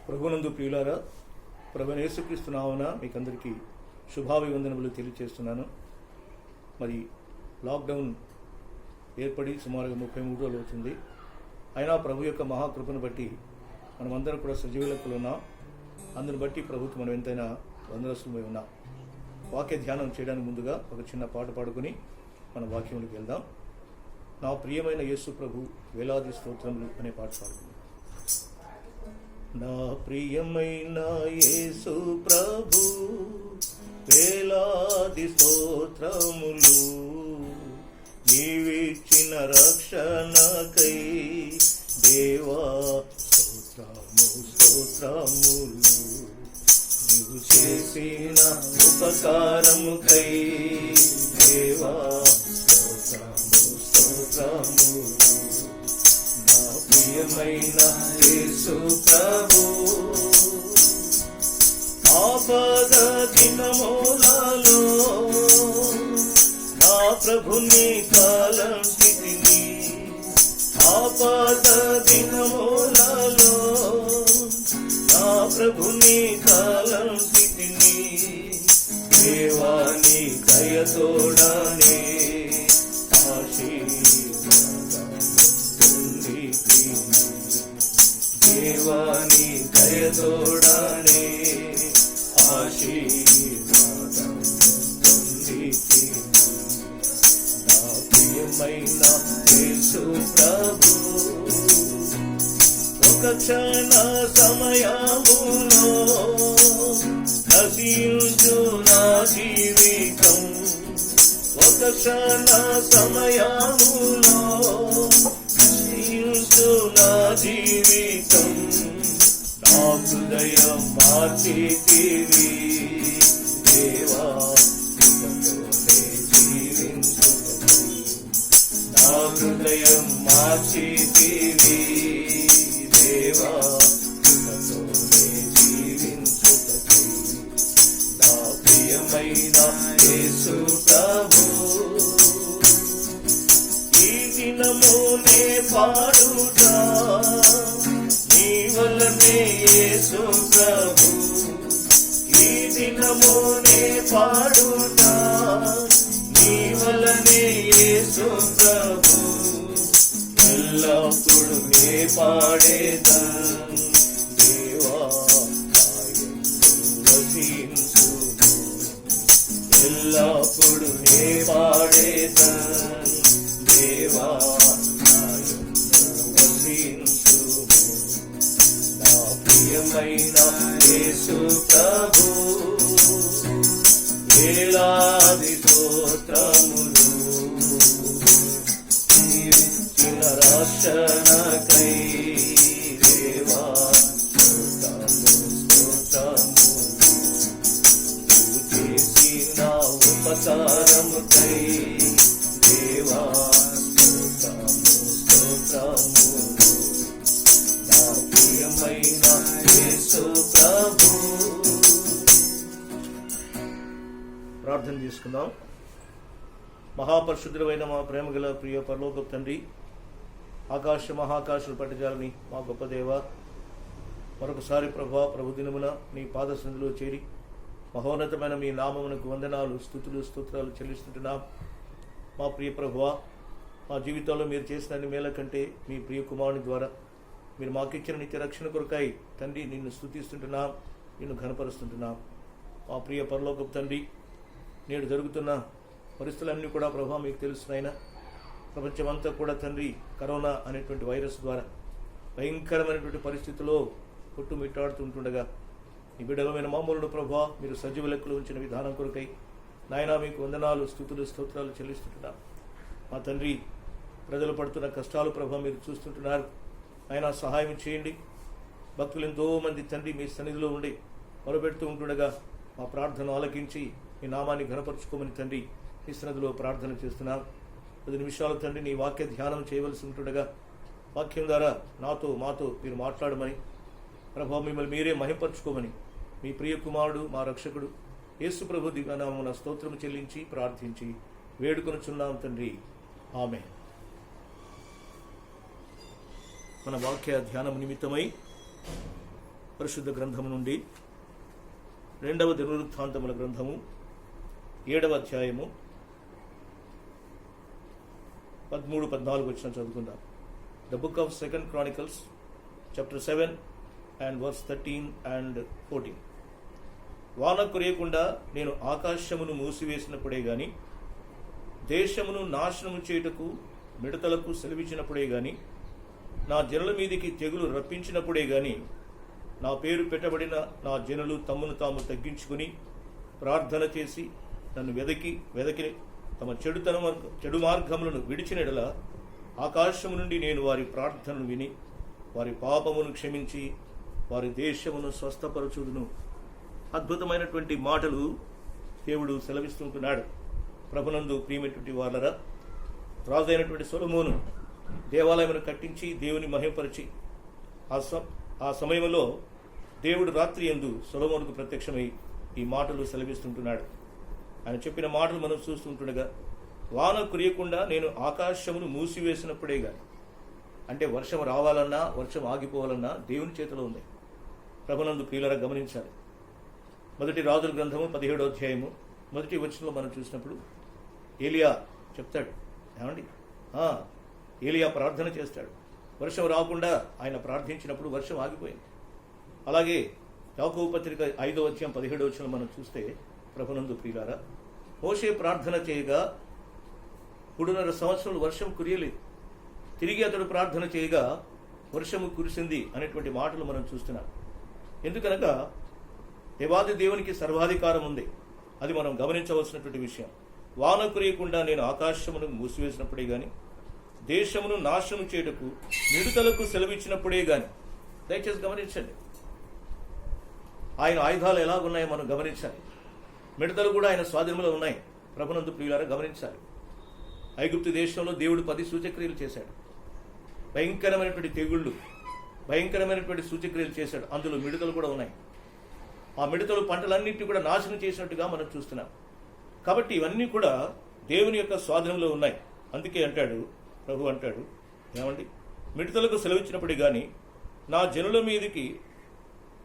ప్రభునందు ప్రియులారా, ప్రభువైన యేసుక్రీస్తు నామమున మీకందరికీ శుభాభివందనములు తెలియజేస్తున్నాను. మరి లాక్డౌన్ ఏర్పడి సుమారుగా 33 రోజులు అవుతుంది. అయినా ప్రభు యొక్క మహాకృపను బట్టి మనమందరం కూడా సజీవ లెక్కలు ఉన్నాం. అందును బట్టి ప్రభుత్వం మనం ఎంతైనా వందనస్తులమై ఉన్నాం. వాక్య ధ్యానం చేయడానికి ముందుగా ఒక చిన్న పాట పాడుకొని మన వాక్యంలోకి వెళ్దాం. నా ప్రియమైన యేసు ప్రభు వేలాది స్తోత్రములు అనే పాట పాడుకుందాం. నా ప్రియమైన యేసు ప్రభు వేలాది స్తోత్రములు, నీవిచ్చిన రక్షణకై దేవా స్తోత్రము స్తోత్రములు, నీవు చేసిన ఉపకారముకై దేవా స్తోత్రము స్తోత్రములు. నా ప్రియమైన యేసు ప్రభు ఆపద దినములలో నా ప్రభుని కాలం స్థితిని, ఆపద దినములలో నా ప్రభుని కాలం స్థితిని, దేవాని దయతోడనే దేవాని దయతోడనే ఆశీర్వాదం పొందితి. నా ప్రియమైన యేసు ప్రభు ఒక క్షణ సమయములో నశించు నా జీవితం, ఒక క్షణ సమయములో నశించు నా జీవితం, నా హృదయం మార్చితివి దేవా, కృపతోనే జీవించుటకై. నా హృదయం మార్చితివి దేవా, కృపతోనే జీవించుటకై. నా ప్రియమైన యేసు ప్రభు ఈ దినమునే పాడుట నీ వల్లనే యేసు ప్రభు, ఈ దినమునే పాడుట నీ వల్లనే యేసు ప్రభు, ఎల్లప్పుడు నే పాడేదా దేవా వసించు, ఎల్లప్పుడు నే పాడేదా దేవా వసించు. నా ప్రియమైన యేసు ప్రభు వేలాది స్తోత్రములు, నీవిచ్చిన రక్షణకై దేవా స్తోత్రము స్తోత్రములు, నీవు చేసిన ఉపకారముకై దేవా స్తోత్రము స్తోత్రములు. నా ప్రియమైన యేసు ప్రభు. ప్రార్థన చేసుకుందాం. మహాపరిశుద్ధుడైన మా ప్రేమగల ప్రియ పరలోకపు తండ్రి, ఆకాశ మహాకాశులు పట్టజాలని మా గొప్ప దేవ, మరొకసారి ప్రభు దినమున నీ పాద సన్నిధిలో చేరి మహోన్నతమైన మీ నామమునకు వందనాలు స్తుతులు స్తోత్రాలు చెల్లిస్తుంటున్నాం. మా ప్రియ ప్రభువా, మా జీవితంలో మీరు చేసిన అన్ని మేల కంటే మీ ప్రియ కుమారుని ద్వారా మీరు మాకిచ్చిన నిత్య రక్షణ కొరకై తండ్రి నిన్ను స్తుతిస్తుంటున్నాం, నిన్ను ఘనపరుస్తుంటున్నాం. మా ప్రియ పరలోకపు తండ్రి, నేడు జరుగుతున్న పరిస్థితులన్నీ కూడా ప్రభా మీకు తెలుస్తున్నాయినా, ప్రపంచమంతా కూడా తండ్రి కరోనా అనేటువంటి వైరస్ ద్వారా భయంకరమైనటువంటి పరిస్థితుల్లో కొట్టుమిట్టాడుతుంటుండగా ఈ బిడ్డలమైన మామూలు ప్రభా మీరు సజీవ లెక్కలు ఉంచిన విధానం కొరకై నాయనా మీకు వందనాలు స్తుతులు స్తోత్రాలు చెల్లిస్తుంటున్నాం. మా తండ్రి, ప్రజలు పడుతున్న కష్టాలు ప్రభా మీరు చూస్తుంటున్నారు. ఆయన సహాయం చేయండి. భక్తులు ఎంతోమంది తండ్రి మీ సన్నిధిలో ఉండి మొరపెడుతూ ఉంటుండగా మా ప్రార్థన ఆలకించి మీ నామాన్ని ఘనపరుచుకోమని తండ్రి మీ సన్నిధిలో ప్రార్థన చేస్తున్నాను. 10 నిమిషాలు తండ్రి నీ వాక్య ధ్యానం చేయవలసి ఉంటుండగా వాక్యం ద్వారా నాతో మాతో మీరు మాట్లాడమని ప్రభు మిమ్మల్ని మీరే మహింపరచుకోమని మీ ప్రియ కుమారుడు మా రక్షకుడు యేసు ప్రభు దివ్యనామమున స్తోత్రము చెల్లించి ప్రార్థించి వేడుకొనుచున్నాం తండ్రి, ఆమేన్. మన వాక్య ధ్యానం నిమిత్తమై పరిశుద్ధ గ్రంథము నుండి 2వ దినవృత్తాంతముల గ్రంథము 7వ అధ్యాయము 13-14 వచ్చిన చదువుకుందాం. The book of 2 Chronicles chapter 7 and verse 13 and 14. వాన కురియకుండా నేను ఆకాశమును మూసివేసినప్పుడే గాని, దేశమును నాశనము చేయుటకు మిడతలకు సెలవిచ్చినప్పుడే గాని, నా జనుల మీదికి తెగులు రప్పించినప్పుడే గాని, నా పేరు పెట్టబడిన నా జనులు తమ్మును తాము తగ్గించుకుని ప్రార్థన చేసి నన్ను వెదకి తమ చెడు మార్గములను విడిచిన ఎడల, ఆకాశము నుండి నేను వారి ప్రార్థనను విని వారి పాపమును క్షమించి వారి దేశమును స్వస్థపరచుదును. అద్భుతమైనటువంటి మాటలు దేవుడు సెలవిస్తుంటున్నాడు. ప్రభునందు ప్రియమైనటువంటి వాళ్ళరా, రాజైనటువంటి సొలొమోను దేవాలయమును కట్టించి దేవుని మహిమపరిచి ఆ సమయంలో దేవుడు రాత్రి యందు సొలొమోనుకు ప్రత్యక్షమై ఈ మాటలు సెలవిస్తుంటున్నాడు. ఆయన చెప్పిన మాటలు మనం చూస్తుంటుండగా, వాన కురియకుండా నేను ఆకాశమును మూసివేసినప్పుడే గాని, అంటే వర్షం రావాలన్నా వర్షం ఆగిపోవాలన్నా దేవుని చేతిలో ఉంది. ప్రభునందు ప్రియులరా గమనించాలి. మొదటి రాజుల గ్రంథము 17వ అధ్యాయము 1వ వచనంలో మనం చూసినప్పుడు ఏలియా చెప్తాడు, ఏమండి ఏలియా ప్రార్థన చేస్తాడు. వర్షం రాకుండా ఆయన ప్రార్థించినప్పుడు వర్షం ఆగిపోయింది. అలాగే యాకోబు పత్రిక 5వ అధ్యాయం 17వ వచనం మనం చూస్తే, ప్రభునందు ప్రియులారా, మోషే ప్రార్థన చేయగా 3.5 సంవత్సరాలు వర్షం కురియలేదు. తిరిగి అతడు ప్రార్థన చేయగా వర్షము కురిసింది అనేటువంటి మాటలు మనం చూస్తున్నాం. ఎందుకనగా దేవాది దేవునికి సర్వాధికారం ఉంది. అది మనం గమనించవలసినటువంటి విషయం. వాన కురియకుండా నేను ఆకాశమును మూసివేసినప్పుడే గాని, దేశమును నాశనం చేయుటకు మిడతలకు సెలవిచ్చినప్పుడే గాని. దయచేసి గమనించండి, ఆయన ఆయుధాలు ఎలాగున్నాయో మనం గమనించాలి. మిడతలు కూడా ఆయన స్వాధీనంలో ఉన్నాయి. ప్రభునందు ప్రియులారా గమనించాలి. ఐగుప్తు దేశంలో దేవుడు 10 సూచక్రియలు చేశాడు. భయంకరమైనటువంటి తెగుళ్ళు, భయంకరమైనటువంటి సూచక్రియలు చేశాడు. అందులో మిడతలు కూడా ఉన్నాయి. ఆ మిడతలు పంటలన్నింటినీ కూడా నాశనం చేసినట్టుగా మనం చూస్తున్నాం. కాబట్టి ఇవన్నీ కూడా దేవుని యొక్క స్వాధీనంలో ఉన్నాయి. అందుకే అంటాడు, ప్రభు అంటాడు, ఏమండి, మిడతలకు సెలవిచ్చినప్పుడే గాని, నా జనుల మీదకి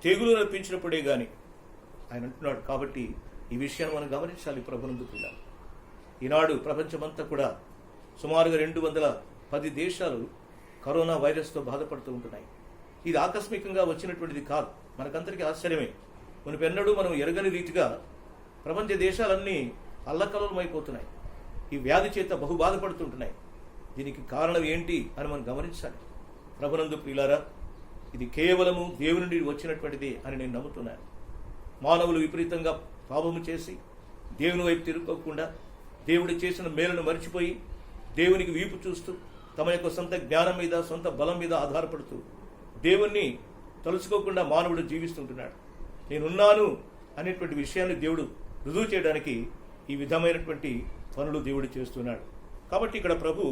తెగులు రప్పించినప్పుడే గాని ఆయన అంటున్నాడు. కాబట్టి ఈ విషయాన్ని మనం గమనించాలి. ప్రభునందు కూడా ఈనాడు ప్రపంచమంతా కూడా సుమారుగా 210 దేశాలు కరోనా వైరస్తో బాధపడుతూ ఉంటున్నాయి. ఇది ఆకస్మికంగా వచ్చినటువంటిది కాదు. మనకందరికీ ఆశ్చర్యమే. మునుపెన్నడూ మనం ఎరగని రీతిగా ప్రపంచ దేశాలన్నీ అల్లకల్లోలమైపోతున్నాయి. ఈ వ్యాధి చేత బహు బాధపడుతుంటున్నాయి. దీనికి కారణం ఏంటి అని మనం గమనించాలి. ప్రభునందు ప్రియులారా, ఇది కేవలము దేవుని నుండి వచ్చినటువంటిది అని నేను నమ్ముతున్నాను. మానవులు విపరీతంగా పాపము చేసి దేవుని వైపు తిరుక్కోకుండా, దేవుడు చేసిన మేలును మర్చిపోయి దేవునికి వీపు చూస్తూ తమ యొక్క సొంత జ్ఞానం మీద, సొంత బలం మీద ఆధారపడుతూ దేవుణ్ణి తలుచుకోకుండా మానవుడు జీవిస్తుంటున్నాడు. నేనున్నాను అనేటువంటి విషయాన్ని దేవుడు రుజువు చేయడానికి ఈ విధమైనటువంటి పనులు దేవుడు చేస్తున్నాడు. కాబట్టి ఇక్కడ ప్రభు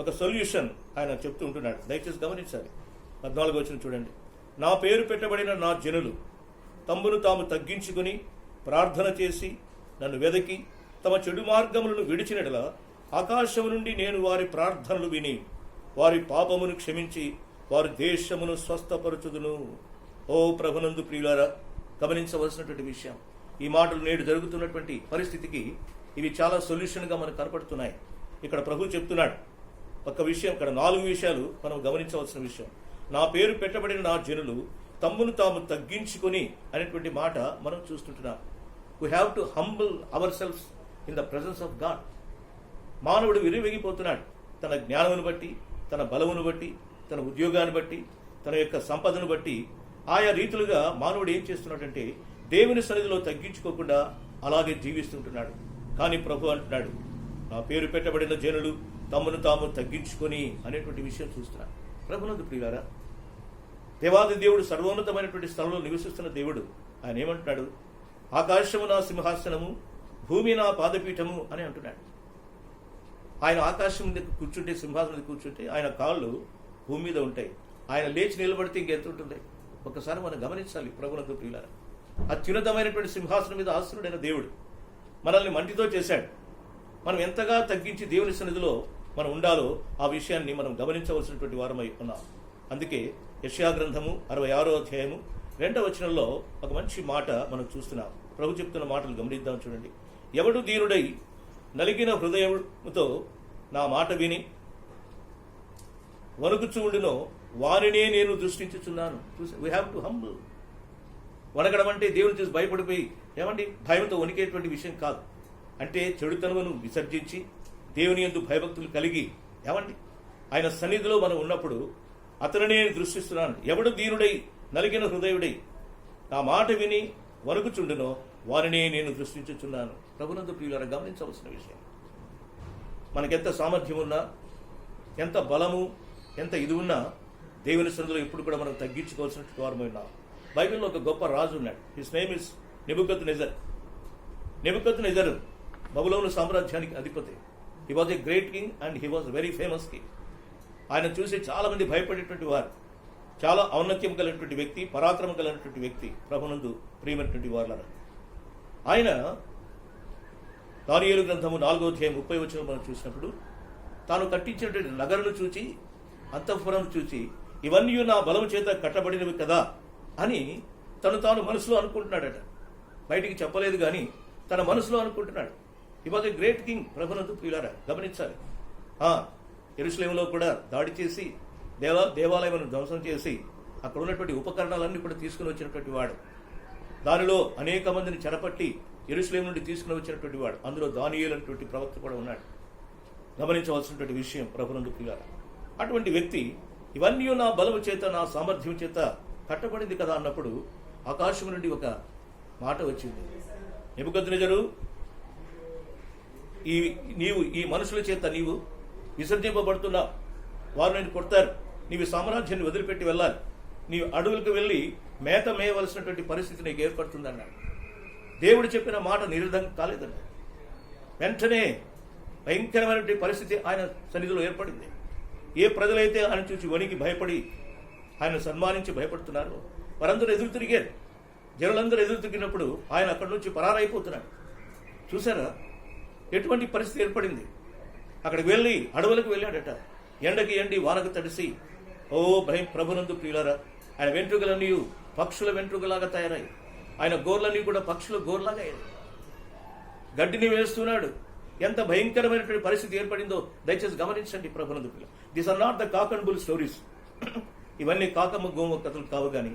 ఒక సొల్యూషన్ ఆయన చెప్తూ ఉంటున్నాడు. దయచేసి గమనించాలి. 14వ వచనం చూడండి. నా పేరు పెట్టబడిన నా జనులు తమ్మును తాము తగ్గించుకుని ప్రార్థన చేసి నన్ను వెదకి తమ చెడు మార్గములను విడిచినట్ల, ఆకాశము నుండి నేను వారి ప్రార్థనలు విని వారి పాపమును క్షమించి వారి దేశమును స్వస్థపరచుదును. ఓ ప్రభునందు ప్రియులారా, గమనించవలసినటువంటి విషయం, ఈ మాటలు నేడు జరుగుతున్నటువంటి పరిస్థితికి ఇవి చాలా సొల్యూషన్గా మనకు కనపడుతున్నాయి. ఇక్కడ ప్రభు చెప్తున్నాడు ఒక విషయం. ఇక్కడ 4 విషయాలు మనం గమనించవలసిన విషయం. నా పేరు పెట్టబడిన నా జనులు తమ్మును తాము తగ్గించుకొని అనేటువంటి మాట మనం చూస్తుంటున్నాం. We have to humble ourselves in the presence of God. మానవుడు విరివెగిపోతున్నాడు. తన జ్ఞానమును బట్టి, తన బలమును బట్టి, తన ఉద్యోగాన్ని బట్టి, తన యొక్క సంపదను బట్టి ఆయా రీతులుగా మానవుడు ఏం చేస్తున్నాడంటే దేవుని సన్నిధిలో తగ్గించుకోకుండా అలాగే జీవిస్తుంటున్నాడు. కానీ ప్రభు అంటున్నాడు, నా పేరు పెట్టబడిన జనులు తమను తాము తగ్గించుకొని అనేటువంటి విషయం చూస్తున్నాడు. ప్రభునందు ప్రియులారా, దేవాది దేవుడు సర్వోన్నతమైనటువంటి స్థలంలో నివసిస్తున్న దేవుడు. ఆయన ఏమంటున్నాడు? ఆకాశము నా సింహాసనము, భూమి నా పాదపీఠము అని అంటున్నాడు. ఆయన ఆకాశం మీద కూర్చుంటే, సింహాసనం మీద కూర్చుంటే ఆయన కాళ్ళు భూమి మీద ఉంటాయి. ఆయన లేచి నిలబడితే ఇంకెంత ఉంటుంది? ఒకసారి మనం గమనించాలి. ప్రభునందు ప్రియులారా, అత్యున్నతమైనటువంటి సింహాసనం మీద ఆసనుడైన దేవుడు మనల్ని మంటితో చేశాడు. మనం ఎంతగా తగ్గించి దేవుని సన్నిధిలో మనం ఉండాలో ఆ విషయాన్ని మనం గమనించవలసినటువంటి వారమై ఉన్నాం. అందుకే యెషయా గ్రంథము 66వ అధ్యాయము 2వ వచనంలో ఒక మంచి మాట మనం చూస్తున్నాం. ప్రభు చెప్తున్న మాటలు గమనిద్దాం, చూడండి. ఎవడు దీనుడై నలిగిన హృదయముతో నా మాట విని వణుకుచూ ఉండునో వారినే నేను దృష్టించుచున్నాను. We have to humble. వణకడం అంటే దేవుని చూసి భయపడిపోయి ఏమండి భయంతో వణికేటువంటి విషయం కాదు. అంటే చెడుతనమును విసర్జించి దేవుని యందు భయభక్తులు కలిగి ఏమండి ఆయన సన్నిధిలో మనం ఉన్నప్పుడు అతనినే దృష్టిస్తున్నాను. ఎవడు దీనుడై నలిగిన హృదయుడై నా మాట విని వణుకుచుండునో వారినే నేను దృష్టించుచున్నాను. ప్రభునందు ప్రియులారా, గమనించవలసిన విషయం, మనకెంత సామర్థ్యం ఉన్నా, ఎంత బలము, ఎంత ఇది ఉన్నా దేవుని సన్నిధిలో ఎప్పుడు కూడా మనం తగ్గించుకోవాల్సిన వారమై ఉన్నాం. బైబిల్లో ఒక గొప్ప రాజు ఉన్నాడు. His name is Nebuchadnezzar. Nebuchadnezzar బబులోను సామ్రాజ్యానికి అధిపతి. He was a great king and he was very famous king. ఆయన చూసి చాలా మంది భయపడేటువంటి వారు. చాలా ఔన్నత్యం కలిగినటువంటి వ్యక్తి, పరాక్రమం కలిగినటువంటి వ్యక్తి. ప్రభునందు ప్రియమైనటువంటి వారులారా, ఆయన దానియేలు గ్రంథము 4వ అధ్యాయం 30వ వచనం మనం చూసినప్పుడు తాను కట్టించినటువంటి నగరును చూచి, అంతఃపురం చూచి, ఇవన్నీ నా బలము చేత కట్టబడినవి కదా అని తాను మనసులో అనుకుంటున్నాడట. బయటికి చెప్పలేదు కానీ తన మనసులో అనుకుంటున్నాడు. హి వాజ్ ఎ గ్రేట్ కింగ్. ప్రభునందు ప్రియులారా, గమనించాలి. యెరూషలేములో కూడా దాడి చేసి దేవాలయం ధ్వంసం చేసి అక్కడ ఉన్నటువంటి ఉపకరణాలన్నీ కూడా తీసుకుని వచ్చినటువంటి వాడు. దానిలో అనేక మందిని చెరపట్టి యెరూషలేము నుండి తీసుకుని వచ్చినటువంటి వాడు. అందులో దానియేలు అనేటువంటి ప్రవక్త కూడా ఉన్నాడు. గమనించవలసినటువంటి విషయం ప్రభునందు ప్రియులారా, అటువంటి వ్యక్తి ఇవన్నీ నా బలము చేత నా సామర్థ్యం చేత కట్టబడింది కదా అన్నప్పుడు ఆకాశం నుండి ఒక మాట వచ్చింది. నెబుకద్నెజరు, నీవు ఈ మనుషుల చేత నీవు విసర్జింపబడుతున్నావు. వారు నేను కొడతారు. నీవు సామ్రాజ్యాన్ని వదిలిపెట్టి వెళ్ళాలి. నీవు అడవులకు వెళ్ళి మేత మేయవలసినటువంటి పరిస్థితి నీకు ఏర్పడుతుందన్నాడు. దేవుడు చెప్పిన మాట నిరుద్ధం కాలేదన్నాడు. వెంటనే భయంకరమైనటువంటి పరిస్థితి ఆయన సన్నిధిలో ఏర్పడింది. ఏ ప్రజలైతే ఆయన చూసి వణికి భయపడి ఆయన సన్మానించి భయపడుతున్నారు, వారందరూ ఎదురు తిరిగారు. జనులందరూ ఎదురు తిరిగినప్పుడు ఆయన అక్కడి నుంచి పరారైపోతున్నాడు. చూసారా ఎటువంటి పరిస్థితి ఏర్పడింది? అక్కడికి వెళ్ళి అడవులకు వెళ్ళాడట. ఎండకి ఎండి వానకు తడిసి, ప్రభునందు ప్రియులారా, ఆయన వెంట్రుకలన్నీ పక్షుల వెంట్రుకలాగా తయారై, ఆయన గోర్లన్నీ కూడా పక్షుల గోర్లాగా అయ్యాయి. గడ్డిని వేస్తున్నాడు. ఎంత భయంకరమైనటువంటి పరిస్థితి ఏర్పడిందో దయచేసి గమనించండి ప్రభునందు ప్రియులారా. These are not the cock and bull stories. ఇవన్నీ కాకమ్మ గోమ కథలు కావు, కానీ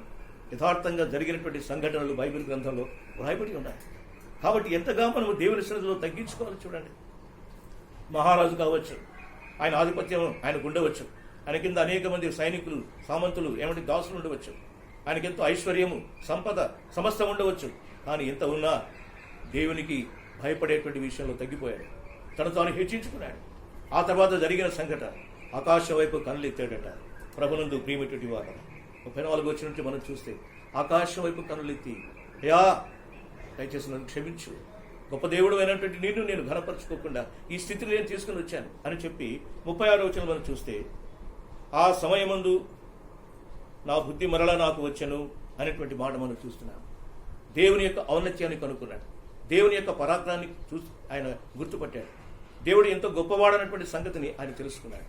యథార్థంగా జరిగినటువంటి సంఘటనలు బైబిల్ గ్రంథంలో వ్రాయబడి ఉన్నాయి. కాబట్టి ఎంతగా మనము దేవుని సన్నిధిలో తగ్గించుకోవాలి చూడండి. మహారాజు కావచ్చు, ఆయన ఆధిపత్యం ఆయనకు ఉండవచ్చు, ఆయన కింద అనేక మంది సైనికులు, సామంతులు, ఏమంటే దాసులు ఉండవచ్చు, ఆయనకెంతో ఐశ్వర్యము, సంపద, సమస్తం ఉండవచ్చు. కానీ ఎంత ఉన్నా దేవునికి భయపడేటువంటి విషయంలో తగ్గిపోయాడు. తాను హెచ్చించుకున్నాడు. ఆ తర్వాత జరిగిన సంఘటన, ఆకాశం వైపు కనులెత్తాడట. ప్రభునందు ప్రియమైనటువంటి వారు 34 వచ్చిన నుంచి మనం చూస్తే ఆకాశం వైపు కనులెత్తి, అయ్యా దయచేసి నన్ను క్షమించు, గొప్ప దేవుడు అయినటువంటి నిన్ను నేను ఘనపరచుకోకుండా ఈ స్థితిని నేను తీసుకుని వచ్చాను అని చెప్పి 36వ వచనం మనం చూస్తే, ఆ సమయమందు నా బుద్ధి మరలా నాకు వచ్చెను అనేటువంటి మాట మనం చూస్తున్నాం. దేవుని యొక్క ఔన్నత్యాన్ని కనుక్కున్నాడు. దేవుని యొక్క పరాక్రాన్ని చూసి ఆయన గుర్తుపట్టాడు. దేవుడు ఎంతో గొప్పవాడనటువంటి సంగతిని ఆయన తెలుసుకున్నాడు.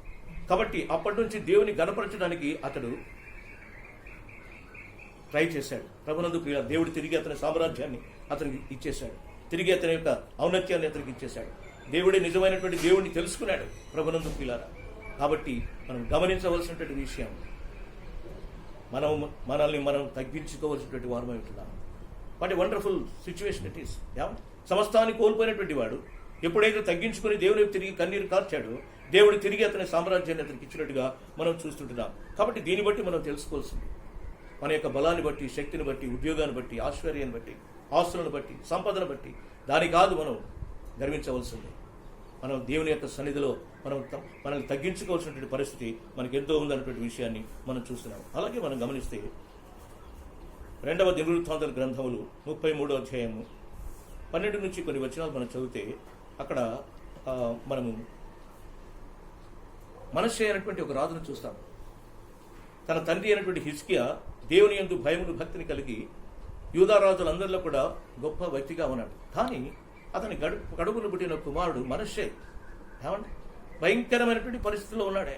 కాబట్టి అప్పటి నుంచి దేవుని గణపరచడానికి అతడు ట్రై చేశాడు. ప్రభునందు ప్రియ దేవుడు తిరిగి అతని సామ్రాజ్యాన్ని అతనికి ఇచ్చేశాడు. తిరిగి అతని యొక్క ఔన్నత్యాన్ని అతనికి ఇచ్చేశాడు. దేవుడే నిజమైనటువంటి దేవుడిని తెలుసుకున్నాడు ప్రభునందు ప్రియులారా. కాబట్టి మనం గమనించవలసినటువంటి విషయం, మనల్ని మనం తగ్గించుకోవాల్సినటువంటి వారమై ఉంటున్నాం. What a wonderful situation it is. సమస్తాన్ని కోల్పోయినటువంటి వాడు ఎప్పుడైతే తగ్గించుకుని దేవుని తిరిగి కన్నీరు కార్చాడో, దేవుడు తిరిగి అతని సామ్రాజ్యాన్ని అతనికి ఇచ్చినట్టుగా మనం చూస్తుంటున్నాం. కాబట్టి దీన్ని బట్టి మనం తెలుసుకోవాల్సింది, మన యొక్క బలాన్ని బట్టి, శక్తిని బట్టి, ఉద్యోగాన్ని బట్టి, ఐశ్వర్యాన్ని బట్టి, ఆస్తులను బట్టి, సంపదను బట్టి దాని కాదు మనం గర్వించవలసింది. మనం దేవుని యొక్క సన్నిధిలో మనల్ని తగ్గించుకోవాల్సినటువంటి పరిస్థితి మనకి ఎంతో ఉందన్నటువంటి విషయాన్ని మనం చూస్తున్నాం. అలాగే మనం గమనిస్తే 2వ దినవృత్తాంతాల గ్రంథములు 33వ అధ్యాయము 12 నుంచి కొన్ని వచనాలు మనం చదివితే అక్కడ మనము మనష్షే అయినటువంటి ఒక రాజును చూస్తాం. తన తండ్రి అయినటువంటి హిజ్కియా దేవుని యందు భయమును, భక్తిని కలిగి యూదా రాజులందరిలో కూడా గొప్ప వ్యక్తిగా ఉన్నాడు. కానీ అతని కడుపును పుట్టిన కుమారుడు మనష్షే ఏమండి భయంకరమైనటువంటి పరిస్థితిలో ఉన్నాడే.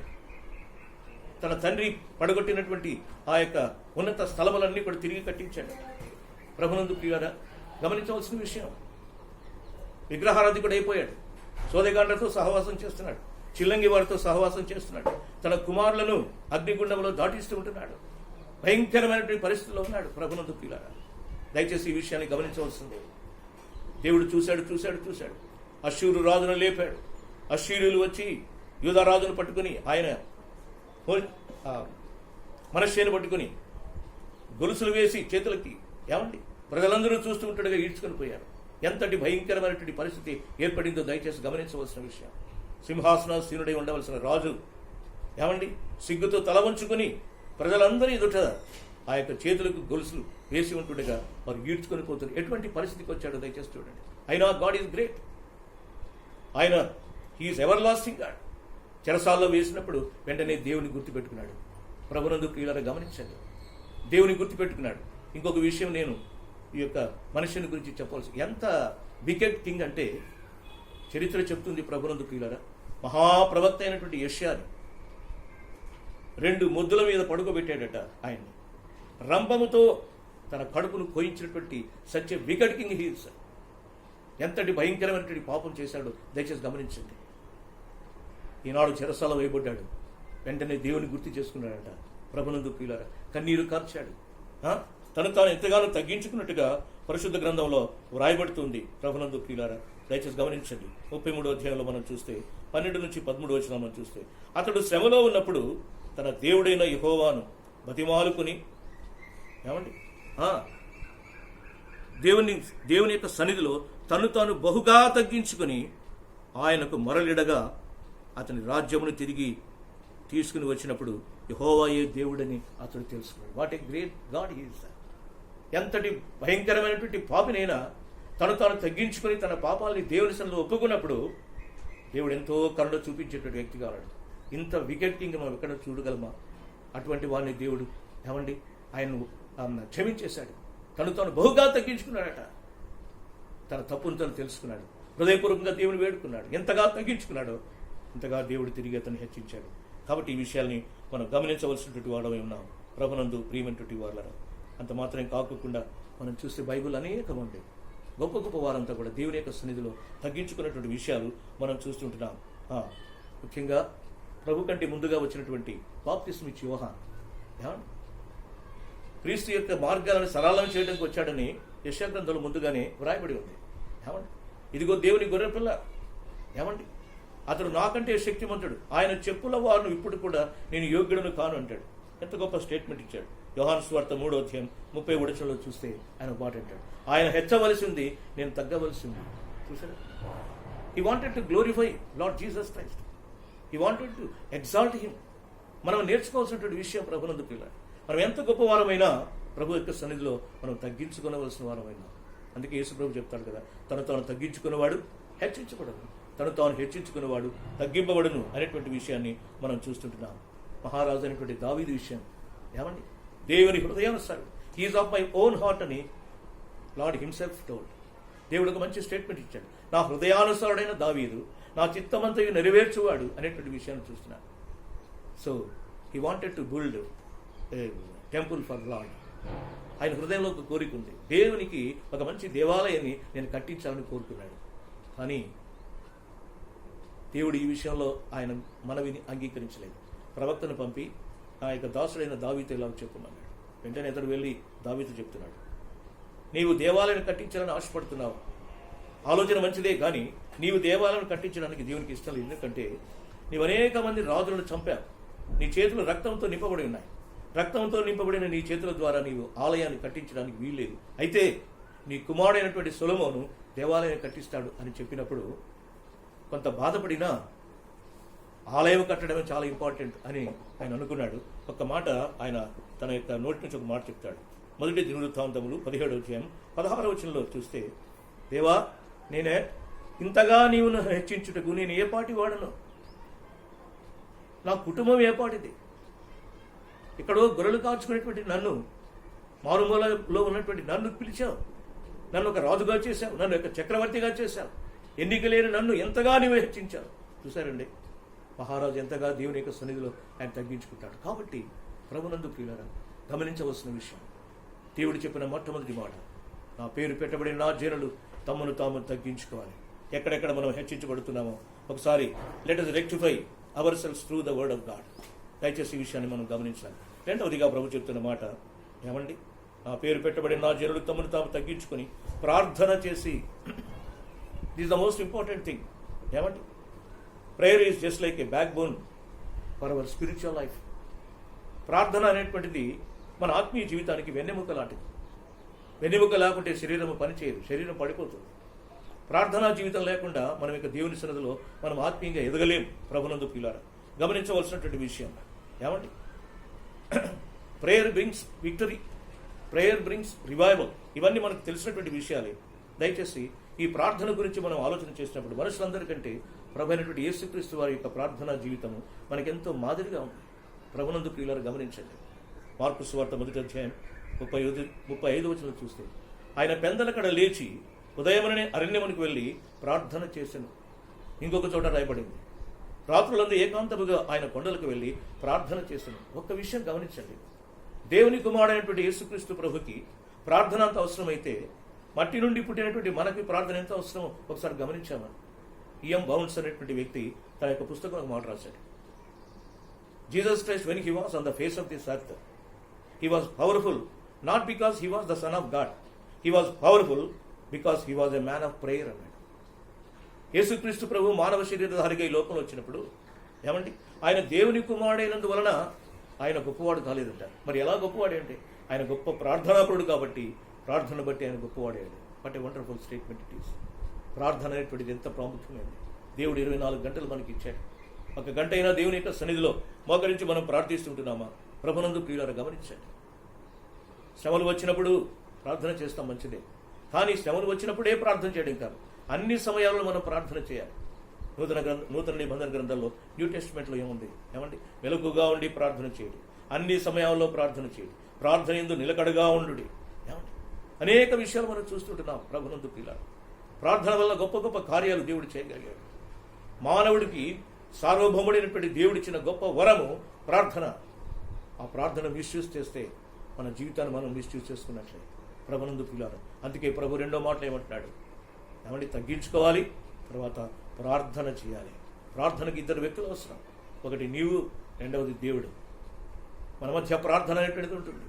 తన తండ్రి పడగొట్టినటువంటి ఆ యొక్క ఉన్నత స్థలములన్నీ కూడా తిరిగి కట్టించాడు. ప్రభునందు ప్రియులారా, గమనించవలసిన విషయం, విగ్రహారాధికుడు అయిపోయాడు. సోదెగాండ్లతో సహవాసం చేస్తున్నాడు, చిల్లంగి వారితో సహవాసం చేస్తున్నాడు, తన కుమారులను అగ్నిగుండంలో దాటిస్తూ ఉంటున్నాడు. భయంకరమైనటువంటి పరిస్థితిలో ఉన్నాడు. ప్రభునందు ప్రియులారా, దయచేసి ఈ విషయాన్ని గమనించవలసింది. దేవుడు చూశాడు. అశ్షూరు రాజును లేపాడు. అశ్షూరులు వచ్చి యూదా రాజును పట్టుకుని, ఆయన మనశ్శేను పట్టుకుని గొలుసులు వేసి చేతులకి, ఏమండి, ప్రజలందరూ చూస్తూ ఉంటుండగా ఈడ్చుకొని పోయారు. ఎంతటి భయంకరమైనటువంటి పరిస్థితి ఏర్పడిందో దయచేసి గమనించవలసిన విషయం. సింహాసనాసీనుడై ఉండవలసిన రాజు, ఏమండి, సిగ్గుతో తల వంచుకొని ప్రజలందరి ఎదుట ఆ యొక్క చేతులకు గొలుసులు వేసి ఉంటుండగా వారు ఈడ్చుకొని పోతున్నారు. ఎటువంటి పరిస్థితికి వచ్చాడో దయచేసి చూడండి. అయినా గాడ్ ఈజ్ గ్రేట్. ఆయన హీఈస్ ఎవర్ లాస్టింగ్ గాడ్. చెరసాల్లో వేసినప్పుడు వెంటనే దేవుని గుర్తుపెట్టుకున్నాడు. ప్రభునందు ప్రియులారా, గమనించండి, దేవుని గుర్తుపెట్టుకున్నాడు. ఇంకొక విషయం నేను ఈ యొక్క మనుషుని గురించి చెప్పవలసి, ఎంత వికెట్ కింగ్ అంటే చరిత్ర చెప్తుంది. ప్రభునందు ప్రియులారా, మహాప్రవక్త అయినటువంటి యెషయాని 2 ముద్దుల మీద పడుకోబెట్టాడట. ఆయన్ని రంపముతో తన కడుపును కోయించినటువంటి సత్య వికెట్ కింగ్ హీస్. ఎంతటి భయంకరమైనటువంటి పాపం చేశాడో దయచేసి గమనించండి. ఈనాడు చెరసాల వేయబడ్డాడు. వెంటనే దేవుని గుర్తు చేసుకున్నాడట. ప్రభునందు ప్రియులారా, కన్నీరు కార్చాడు. తను తాను ఎంతగానో తగ్గించుకున్నట్టుగా పరిశుద్ధ గ్రంథంలో వ్రాయబడుతుంది. ప్రభునందు ప్రియులారా, దయచేసి గమనించండి. 33వ అధ్యాయంలో మనం చూస్తే 12 నుంచి 13 వచనం మనం చూస్తే, అతడు శ్రమలో ఉన్నప్పుడు తన దేవుడైన యెహోవాను బతిమాలుకుని, ఏమండి, దేవుని యొక్క సన్నిధిలో తను తాను బహుగా తగ్గించుకుని ఆయనకు మొరలిడగా అతని రాజ్యమును తిరిగి తీసుకుని వచ్చినప్పుడు యెహోవాయే దేవుడని అతడు తెలుసుకున్నాడు. What a great God he is. ఎంతటి భయంకరమైనటువంటి పాపినైనా తను తాను తగ్గించుకుని తన పాపాలని దేవుని సన్నిధిలో ఒప్పుకున్నప్పుడు దేవుడు ఎంతో కరుణ చూపించేటువంటి వ్యక్తి కావాడు. ఇంత వికెట్ కింగ్ మనం ఎక్కడ చూడగలమా? అటువంటి వాడిని దేవుడు, ఏమండి, ఆయన క్షమించేశాడు. తను తాను బహుగా తగ్గించుకున్నాడట. తన తప్పును తను తెలుసుకున్నాడు. హృదయపూర్వకంగా దేవుని వేడుకున్నాడు. ఎంతగా తగ్గించుకున్నాడో ఇంతగా దేవుడు తిరిగి అతన్ని హెచ్చించాడు. కాబట్టి ఈ విషయాల్ని మనం గమనించవలసినటువంటి వాడమై ఉన్నాం. ప్రభునందు ప్రియమైనటువంటి వాళ్ళరా, అంత మాత్రం కాకుండా మనం చూస్తే బైబిల్ అనేకం ఉంది. గొప్ప గొప్ప వారంతా కూడా దేవుని యొక్క సన్నిధిలో తగ్గించుకున్నటువంటి విషయాలు మనం చూస్తుంటున్నాం. ముఖ్యంగా ప్రభు కంటే ముందుగా వచ్చినటువంటి బాప్తిస్మ ఇచ్చే యోహాను, క్రీస్తు యొక్క మార్గాలను సరళం చేయడానికి వచ్చాడని యెషయా గ్రంథంలో ముందుగానే వ్రాయబడి ఉంది. ఏమండి, ఇదిగో దేవుని గొర్రెపిల్ల, ఏమండి, అతడు నాకంటే శక్తిమంతుడు, ఆయన చెప్పుల వారును ఇప్పుడు కూడా నేను యోగ్యుడను కాను అంటాడు. ఎంత గొప్ప స్టేట్మెంట్ ఇచ్చాడు. యోహాను సువార్త 3వ అధ్యాయం 30వ వచనంలో చూస్తే ఆయన మాట అంటాడు, ఆయన హెచ్చవలసింది, నేను తగ్గవలసింది. చూసారా? He wanted to glorify lord Jesus Christ. He wanted to exalt him. మనం నేర్చుకోవాల్సినటువంటి విషయం ప్రభునందు పిల్లలు, మనం ఎంత గొప్పవారమైనా ప్రభు యొక్క సన్నిధిలో మనం తగ్గించుకునవలసిన వారమైనా. అందుకే యేసు ప్రభు చెప్తాడు కదా, తను తాను తగ్గించుకున్నవాడు హెచ్చించబడను, తను తాను హెచ్చించుకున్నవాడు తగ్గింపబడును అనేటువంటి విషయాన్ని మనం చూస్తుంటున్నాం. మహారాజు అనేటువంటి దావీదు విషయం, ఏమండి, దేవుని హృదయానుసారం, he is of my own heart అని లార్డ్ హిమ్సెల్ఫ్ టోల్డ్. దేవుడు ఒక మంచి స్టేట్మెంట్ ఇచ్చాడు, నా హృదయానుసారుడైన దావీదు నా చిత్తమంతయు నెరవేర్చువాడు అనేటువంటి విషయాన్ని చూస్తున్నాను. So he wanted to build a temple for lord. ఆయన హృదయంలో ఒక కోరిక ఉంది, దేవునికి ఒక మంచి దేవాలయాన్ని నేను కట్టించాలని కోరుకున్నాడు. కానీ దేవుడు ఈ విషయంలో ఆయన మనవిని అంగీకరించలేదు. ప్రవక్తను పంపి ఆ యొక్క దాసుడైన దావీదు ఇలా చెప్పమన్నాడు. వెంటనే అతడు వెళ్ళి దావీదు చెప్తున్నాడు, నీవు దేవాలయాన్ని కట్టించాలని ఆశపడుతున్నావు, ఆలోచన మంచిదే, కానీ నీవు దేవాలయం కట్టించడానికి దేవునికి ఇష్టం లేదు. ఎందుకంటే నీవు అనేక మంది రాజులను చంపావు, నీ చేతులు రక్తంతో నింపబడి ఉన్నాయి, రక్తంతో నింపబడిన నీ చేతుల ద్వారా నీవు ఆలయాన్ని కట్టించడానికి వీల్లేదు. అయితే నీ కుమారుడైనటువంటి సొలొమోను దేవాలయాన్ని కట్టిస్తాడు అని చెప్పినప్పుడు కొంత బాధపడినా ఆలయం కట్టడమే చాలా ఇంపార్టెంట్ అని ఆయన అనుకున్నాడు. ఒక మాట ఆయన తన యొక్క నోటి నుంచి ఒక మాట చెప్తాడు. మొదటి దినవృత్తాంతములు 17వ అధ్యాయం 16వ వచనంలో చూస్తే, దేవా, నేనే ఇంతగా నీవు హెచ్చించుటకు నేను ఏ పాటి వాడను, నా కుటుంబం ఏ పాటిది, ఇక్కడో గొర్రెలు కాచుకునేటువంటి నన్ను, మారుమూలలో ఉన్నటువంటి నన్ను పిలిచావు, నన్ను ఒక రాజుగా చేశావు, నన్ను ఒక చక్రవర్తిగా చేశావు, ఎన్నిక లేని నన్ను ఎంతగా నీవు హెచ్చించావు. చూసారండి, మహారాజు ఎంతగా దేవుని యొక్క సన్నిధిలో ఆయన తగ్గించుకుంటాడు. కాబట్టి ప్రభునందు ప్రియులారా, గమనించవలసిన విషయం, దేవుడు చెప్పిన మొట్టమొదటి మాట, నా పేరు పెట్టబడిన నా జనులు తమను తాము తగ్గించుకోవాలి. ఎక్కడెక్కడ మనం హెచ్చించబడుతున్నామో ఒకసారి let us rectify our selves through the word of God. దయచేసి ఈ విషయాన్ని మనం గమనించాలి. రెండవదిగా ప్రభు చెప్తున్న మాట ఏమండి, నా పేరు పెట్టబడిన నా జనులు తమను తాము తగ్గించుకొని ప్రార్థన చేసి, this the most important thing. ఏమండి, prayer is just like a backbone for our spiritual life. ప్రార్థన అనేటువంటిది మన ఆత్మీయ జీవితానికి వెన్నెముక లాంటిది. వెన్నెముక లేకుంటే శరీరం పనిచేయదు, శరీరం పడిపోతుంది. ప్రార్థనా జీవితం లేకుండా మనం ఇక దేవుని సన్నిధిలో మనం ఆత్మీయంగా ఎదగలేం. ప్రభునందు ప్రియులారా, గమనించవలసినటువంటి విషయం ఏమండి, prayer brings victory, prayer brings revival. ఇవన్నీ మనకు తెలిసినటువంటి విషయాలే. దయచేసి ఈ ప్రార్థన గురించి మనం ఆలోచన చేసినప్పుడు మనుషులందరికంటే ప్రభు అయినటువంటి యేసుక్రీస్తు వారి యొక్క ప్రార్థనా జీవితము మనకెంతో మాదిరిగా ఉంది. ప్రభునందు ప్రియులారా, గమనించండి. మార్కు సువార్త 1వ అధ్యాయం 35 వచనం చూస్తే, ఆయన పెందలకడ లేచి ఉదయముననే అరణ్యమునికి వెళ్ళి ప్రార్థన చేసెను. ఇంకొక చోట రాయబడింది, రాత్రులందు ఏకాంతముగా ఆయన కొండలకు వెళ్ళి ప్రార్థన చేసెను. ఒక్క విషయం గమనించండి, దేవుని కుమారుడైనటువంటి యేసుక్రీస్తు ప్రభుకి ప్రార్థన అంత అవసరమైతే మట్టి నుండి పుట్టినటువంటి మనకి ప్రార్థన ఎంత అవసరమో ఒకసారి గమనించామని ఈఎం బౌన్స్ అనేటువంటి వ్యక్తి తన యొక్క పుస్తకంలో మాట రాశాడు. Jesus Christ when he was on the face of this earth, he was powerful not because he was the son of God, he was powerful because he was a man of prayer అన్నాడు. యేసుక్రీస్తు ప్రభు మానవ శరీరధారిగా ఈ లోకంలో వచ్చినప్పుడు ఏమండి, ఆయన దేవుని కుమారుడైనందువలన ఆయన గొప్పవాడు కాలేదంట. మరి ఎలా గొప్పవాడు అంటే, ఆయన గొప్ప ప్రార్థనాపరుడు కాబట్టి ప్రార్థన బట్టి ఆయన గొప్పవాడేయాడు. But a wonderful statement it is. ప్రార్థన అనేటువంటిది ఎంత ప్రాముఖ్యమైనది. దేవుడు 24 గంటలు మనకి ఇచ్చాడు. 1 గంట అయినా దేవుని యొక్క సన్నిధిలో మోకరించి మనం ప్రార్థిస్తుంటున్నామా? ప్రభునందు ప్రియులారా, గమనించండి. శ్రమలు వచ్చినప్పుడు ప్రార్థన చేస్తాం, మంచిదే. కానీ శ్రమలు వచ్చినప్పుడే ప్రార్థన చేయడం కాదు, అన్ని సమయాల్లో మనం ప్రార్థన చేయాలి. నూతన నిబంధన గ్రంథంలో న్యూ టెస్టిమెంట్లో ఏముంది ఏమండి, మెలకుగా ఉండి ప్రార్థన చేయడం, అన్ని సమయాల్లో ప్రార్థన చేయడం, ప్రార్థన యందు నిలకడగా ఉండు ఏమండి, అనేక విషయాలు మనం చూస్తుంటున్నాం. ప్రభునందు ప్రియులారా, ప్రార్థన వల్ల గొప్ప గొప్ప కార్యాలు దేవుడు చేయగలిగాడు. మానవుడికి సార్వభౌముడైనటువంటి దేవుడిచ్చిన గొప్ప వరము ప్రార్థన. ఆ ప్రార్థన మిస్యూజ్ చేస్తే మన జీవితాన్ని మనం మిస్యూజ్ చేసుకున్నట్లే. ప్రభునందు ప్రియులారా, అందుకే ప్రభు 2వ మాటలు ఏమంటున్నాడు ఏమండి, తగ్గించుకోవాలి, తర్వాత ప్రార్థన చేయాలి. ప్రార్థనకి 2 వ్యక్తులు అవసరం, ఒకటి నీవు, రెండవది దేవుడు. మన మధ్య ప్రార్థన అనేటువంటిది ఉంటుంది.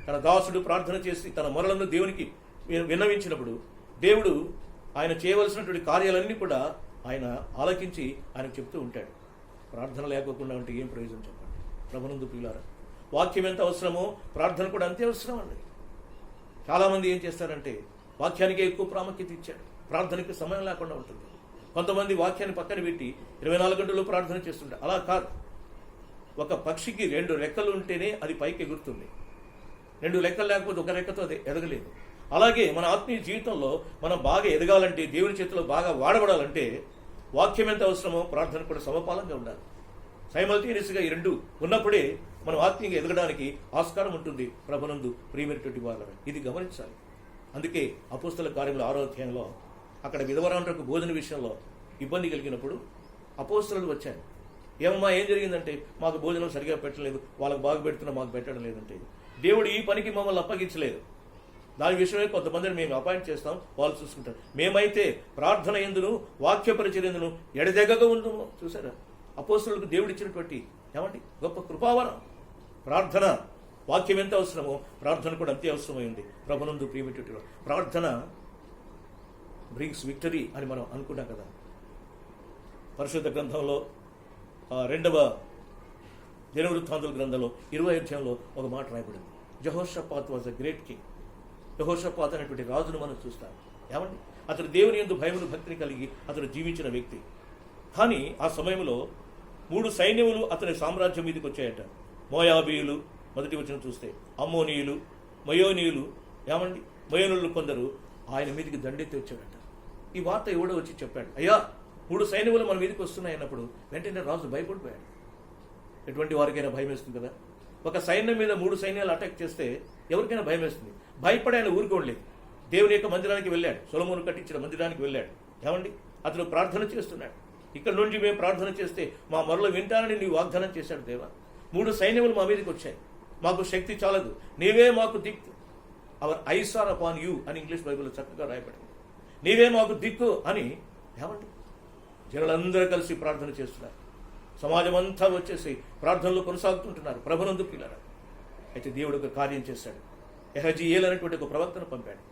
తన దాసుడు ప్రార్థన చేసి తన మొరలను దేవునికి విన్నవించినప్పుడు దేవుడు ఆయన చేయవలసినటువంటి కార్యాలన్నీ కూడా ఆయన ఆలకించి ఆయనకు చెప్తూ ఉంటాడు. ప్రార్థన లేకోకుండా ఉంటే ఏం ప్రయోజనం చెప్పండి. ప్రభునందు ప్రియులారా, వాక్యం ఎంత అవసరమో ప్రార్థన కూడా అంతే అవసరం అండి. చాలామంది ఏం చేస్తారంటే వాక్యానికి ఎక్కువ ప్రాముఖ్యత ఇచ్చాడు, ప్రార్థనకి సమయం లేకుండా ఉంటుంది. కొంతమంది వాక్యాన్ని పక్కన పెట్టి 24 గంటలు ప్రార్థన చేస్తుంటారు. అలా కాదు. ఒక పక్షికి 2 రెక్కలు ఉంటేనే అది పైకి ఎగురుతుంది. 2 రెక్కలు లేకపోతే ఒక రెక్కతో అది ఎదగలేదు. అలాగే మన ఆత్మీయ జీవితంలో మనం బాగా ఎదగాలంటే, దేవుని చేతిలో బాగా వాడబడాలంటే వాక్యం ఎంత అవసరమో ప్రార్థన కూడా సమపాలంగా ఉండాలి. సైమల్టేనియస్గా ఈ 2 ఉన్నప్పుడే మనం ఆత్మీయంగా ఎదగడానికి ఆస్కారం ఉంటుంది. ప్రభునందు ప్రియమైనటువంటి వాళ్ళని ఇది గమనించాలి. అందుకే అపోస్తల కార్యముల 6వ అధ్యాయంలో అక్కడ విధవరాండ్రకు భోజన విషయంలో ఇబ్బంది కలిగినప్పుడు అపోస్తలులు వచ్చారు. ఏమమ్మా ఏం జరిగిందంటే, మాకు భోజనం సరిగా పెట్టలేదు, వాళ్ళకు బాగా పెడుతున్నా మాకు పెట్టడం లేదంటే, దేవుడు ఈ పనికి మమ్మల్ని అప్పగించలేదు, దాని విషయమే కొంతమందిని మేము అపాయింట్ చేస్తాం, వాళ్ళు చూసుకుంటారు. మేమైతే ప్రార్థన ఎందును వాక్య పరిచర్యందును ఎడదెగగా ఉందము. చూసారా, అపోస్తలులకు దేవుడు ఇచ్చినటువంటి ఏమండి గొప్ప కృపావరం ప్రార్థన. వాక్యం ఎంత అవసరమో ప్రార్థన కూడా అంతే అవసరమైంది. ప్రభునందు ప్రియమైనటువంటి ప్రార్థన బ్రింగ్స్ విక్టరీ అని మనం అనుకున్నాం కదా. పరిశుద్ధ గ్రంథంలో 2వ దినవృత్తాంతుల గ్రంథంలో 20వ అధ్యాయంలో ఒక మాట రాయబడింది. యెహోషాపాత్ వాజ్ ఎ గ్రేట్ కింగ్. యెహోషాపాత్ అనేటువంటి రాజును మనం చూస్తాం. ఏమండి, అతడు దేవుని యందు భయమును భక్తిని కలిగి అతడు జీవించిన వ్యక్తి. కానీ ఆ సమయంలో 3 సైన్యములు అతని సామ్రాజ్యం మీదకి వచ్చాయట. మోయాబీయులు, మొదటి వచనం చూస్తే అమ్మోనీయులు, మయోనీయులు, ఏమండి మయోనులు కొందరు ఆయన మీదకి దండెత్తి వచ్చాడట. ఈ వార్త ఎవడో వచ్చి చెప్పాడు, అయ్యా 3 సైన్యములు మన మీదకి వస్తున్నాయి అన్నప్పుడు వెంటనే రాజు భయపడిపోయాడు. ఎటువంటి వారికైనా భయం వేస్తుంది కదా. ఒక సైన్యం మీద 3 సైన్యాలు అటాక్ చేస్తే ఎవరికైనా భయం వేస్తుంది. భయపడి ఆయన ఊరుకోలేదు. దేవుని యొక్క మందిరానికి వెళ్ళాడు, సొలొమోను కట్టించిన మందిరానికి వెళ్ళాడు. ఏమండి, అతను ప్రార్థన చేస్తున్నాడు. ఇక్కడ నుంచి మేము ప్రార్థన చేస్తే మా మొరలు వింటానని నీవు వాగ్దానం చేశాడు దేవా. 3 సైన్యములు మా మీదకి వచ్చాయి, మాకు శక్తి చాలదు, నీవే మాకు దిక్కు. Our eyes are upon you అని ఇంగ్లీష్ బైబిల్లో చక్కగా రాయబడింది. నీవే మాకు దిక్కు అని ఏమండి జనులందరూ కలిసి ప్రార్థన చేస్తున్నారు. సమాజం అంతా వచ్చేసి ప్రార్థనలో కొనసాగుతుంటున్నారు. ప్రభునందు ప్రియులారా, అయితే దేవుడు ఒక కార్యం చేశాడు. యెహజీయేలు అనేటువంటి ఒక ప్రవక్తను పంపాడు.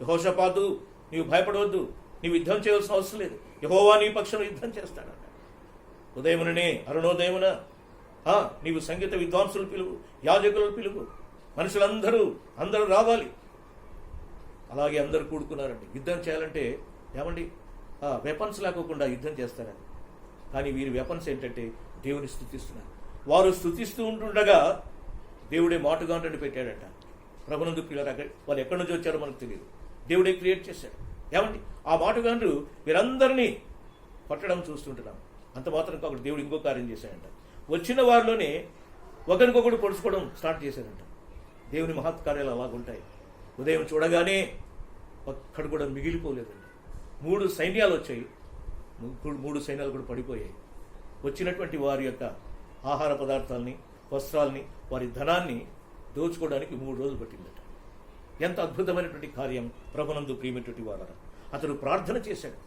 యెహోషాపాతు, నీవు భయపడవద్దు, నీవు యుద్ధం చేయవలసిన అవసరం లేదు, యెహోవా నీ పక్షంలో యుద్ధం చేస్తాడన్నాడు. ఉదయముననే అరుణోదయమున నీవు సంగీత విద్వాంసులు పిలువు, యాజకులను పిలువు, మనుషులందరూ రావాలి. అలాగే అందరూ కూడుకున్నారండి. యుద్ధం చేయాలంటే ఏమండి వెపన్స్ లేకోకుండా యుద్ధం చేస్తారని. కానీ వీరి వెపన్స్ ఏంటంటే దేవుని స్తుతిస్తున్నారు. వారు స్తుతిస్తూ ఉంటుండగా దేవుడే మాటుగాండ్రని పెట్టాడట. ప్రభునందు ప్రియులారా, వాళ్ళు ఎక్కడి నుంచి వచ్చారో మనకు తెలియదు, దేవుడే క్రియేట్ చేశాడు. ఏమండి ఆ మాటుగాండ్రు వీరందరినీ పట్టడం చూస్తుంటున్నాం. అంత మాత్రం కాకుండా దేవుడు ఇంకో కార్యం చేశాడంట. వచ్చిన వారిలోనే ఒకరికొకడు పొడుచుకోవడం స్టార్ట్ చేశారంట. దేవుని మహత్కార్యాలు అలాగుంటాయి. ఉదయం చూడగానే ఒక్కడు కూడా మిగిలిపోలేదండి. 3 సైన్యాలు వచ్చాయి, 3 సైన్యాలు కూడా పడిపోయాయి. వచ్చినటువంటి వారి యొక్క ఆహార పదార్థాలని, వస్త్రాలని, వారి ధనాన్ని దోచుకోవడానికి 3 రోజులు పట్టిందట. ఎంత అద్భుతమైనటువంటి కార్యం ప్రభునందు ప్రియమైనటువంటి వారు. అతడు ప్రార్థన చేశాడు,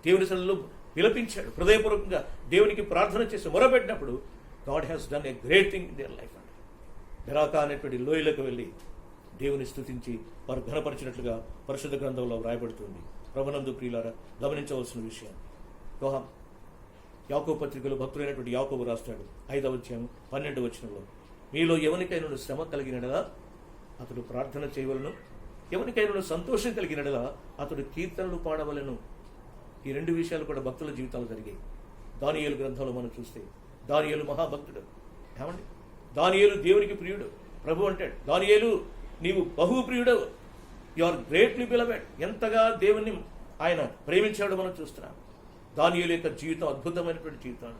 దేవుని సన్నిధిలో విలపించాడు, హృదయపూర్వకంగా దేవునికి ప్రార్థన చేసి మొరపెట్టినప్పుడు God has done a great thing in their life అండి. బెరాకా అనేటువంటి లోయలకు వెళ్ళి దేవుని స్తుతించి వారు ఘనపరిచినట్లుగా పరిశుద్ధ గ్రంథంలో వ్రాయబడుతుంది. ప్రభునందు ప్రియులారా, గమనించవలసిన విషయం. యాకోబు పత్రికలో భక్తులైనటువంటి యాకోబు రాస్తాడు 5వ అధ్యాయం 12వ వచనంలో, మీలో ఎవరికైనా శ్రమ కలిగినడలా అతడు ప్రార్థన చేయవలను, ఎవరికైనా సంతోషం కలిగినడలా అతడు కీర్తనలు పాడవలను. ఈ 2 విషయాలు కూడా భక్తుల జీవితాలు జరిగాయి. దానియేలు గ్రంథంలో మనం చూస్తే దానియేలు మహాభక్తుడు. ఏమండి దానియేలు దేవునికి ప్రియుడు. ప్రభు అంటాడు, దానియేలు నీవు బహు ప్రియుడు, యు ఆర్ గ్రేట్లీ బిలవెడ్. ఎంతగా దేవుణ్ణి ఆయన ప్రేమించాడు మనం చూస్తున్నాం. దానియేలు యొక్క జీవితం అద్భుతమైనటువంటి జీవితం,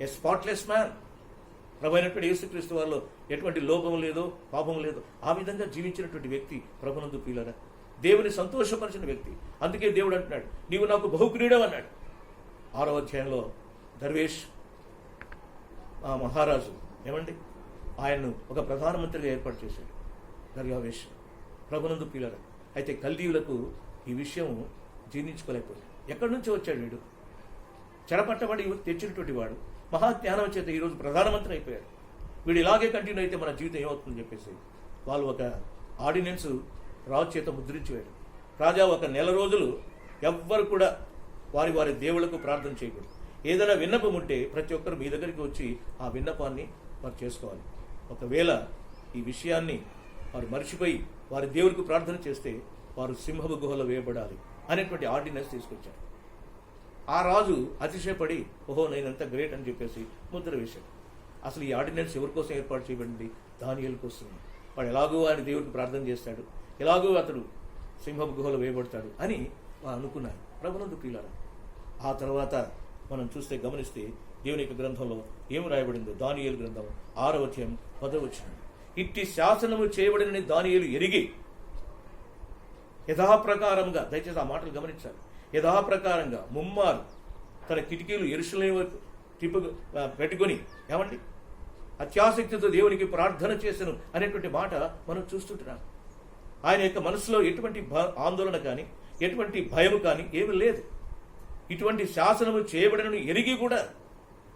ఏ స్పాట్లెస్ మ్యాన్. ప్రభు అయినటువంటి యేసుక్రీస్తు వారిలో ఎటువంటి లోపం లేదో, పాపం లేదో, ఆ విధంగా జీవించినటువంటి వ్యక్తి ప్రభునందు ప్రియులారా, దేవుని సంతోషపరిచిన వ్యక్తి. అందుకే దేవుడు అంటున్నాడు, నీవు నాకు బహుప్రియుడవు అన్నాడు. 6వ అధ్యాయంలో దర్వేష్ ఆ మహారాజు ఏమండి ఆయన్ను ఒక ప్రధానమంత్రిగా ఏర్పాటు చేశాడు, దర్యావేష్. ప్రభునందు ప్రియులారా, అయితే కల్దీయులకు ఈ విషయం జీర్ణించుకోలేకపోయాడు. ఎక్కడి నుంచో వచ్చాడు వీడు, చెరపట్టబడి తెచ్చినటువంటి వాడు, మహాజ్ఞానం చేత ఈరోజు ప్రధానమంత్రి అయిపోయాడు. వీడు ఇలాగే కంటిన్యూ అయితే మన జీవితం ఏమవుతుందని చెప్పేసి వాళ్ళు ఒక ఆర్డినెన్స్ రాజు చేత ముద్రించాడు. రాజా, ఒక 1 నెల రోజులు ఎవ్వరు కూడా వారి వారి దేవుళ్లకు ప్రార్థన చేయకూడదు. ఏదైనా విన్నపం ఉంటే ప్రతి ఒక్కరు మీ దగ్గరికి వచ్చి ఆ విన్నపాన్ని వారు చేసుకోవాలి. ఒకవేళ ఈ విషయాన్ని వారు మర్చిపోయి వారి దేవుడికి ప్రార్థన చేస్తే వారు సింహపు గుహలో వేయబడాలి అనేటువంటి ఆర్డినెన్స్ తీసుకొచ్చారు. ఆ రాజు అతిశయపడి, ఓహో నేనంత గ్రేట్ అని చెప్పేసి ముద్ర వేశాడు. అసలు ఈ ఆర్డినెన్స్ ఎవరి కోసం ఏర్పాటు చేయబడింది? దానియేలు కోసం. వాడు ఎలాగో ఆయన దేవుడికి ప్రార్థన చేస్తాడు, ఎలాగో అతడు సింహపు గుహలో వేయబడతాడు అని వారు అనుకున్నారు. ప్రభునందు ప్రియులారా, ఆ తర్వాత మనం చూస్తే గమనిస్తే దేవుని యొక్క గ్రంథంలో ఏమి రాయబడిందో, దానియేలు గ్రంథం 6వ అధ్యాయం 10వ వచనం, ఇట్టి శాసనము చేయబడినని దానియేలు ఎరిగి యథాప్రకారంగా, దయచేసి ఆ మాటలు గమనించాలి, యథాప్రకారంగా ముమ్మారు తన కిటికీలు యెరూషలేము వైపు పెట్టుకొని ఏమండి అత్యాసక్తితో దేవునికి ప్రార్థన చేసెను అనేటువంటి మాట మనం చూస్తుంటున్నాం. ఆయన యొక్క మనసులో ఎటువంటి ఆందోళన కానీ ఎటువంటి భయము కానీ ఏమీ లేదు. ఇటువంటి శాసనము చేయబడినను ఎరిగి కూడా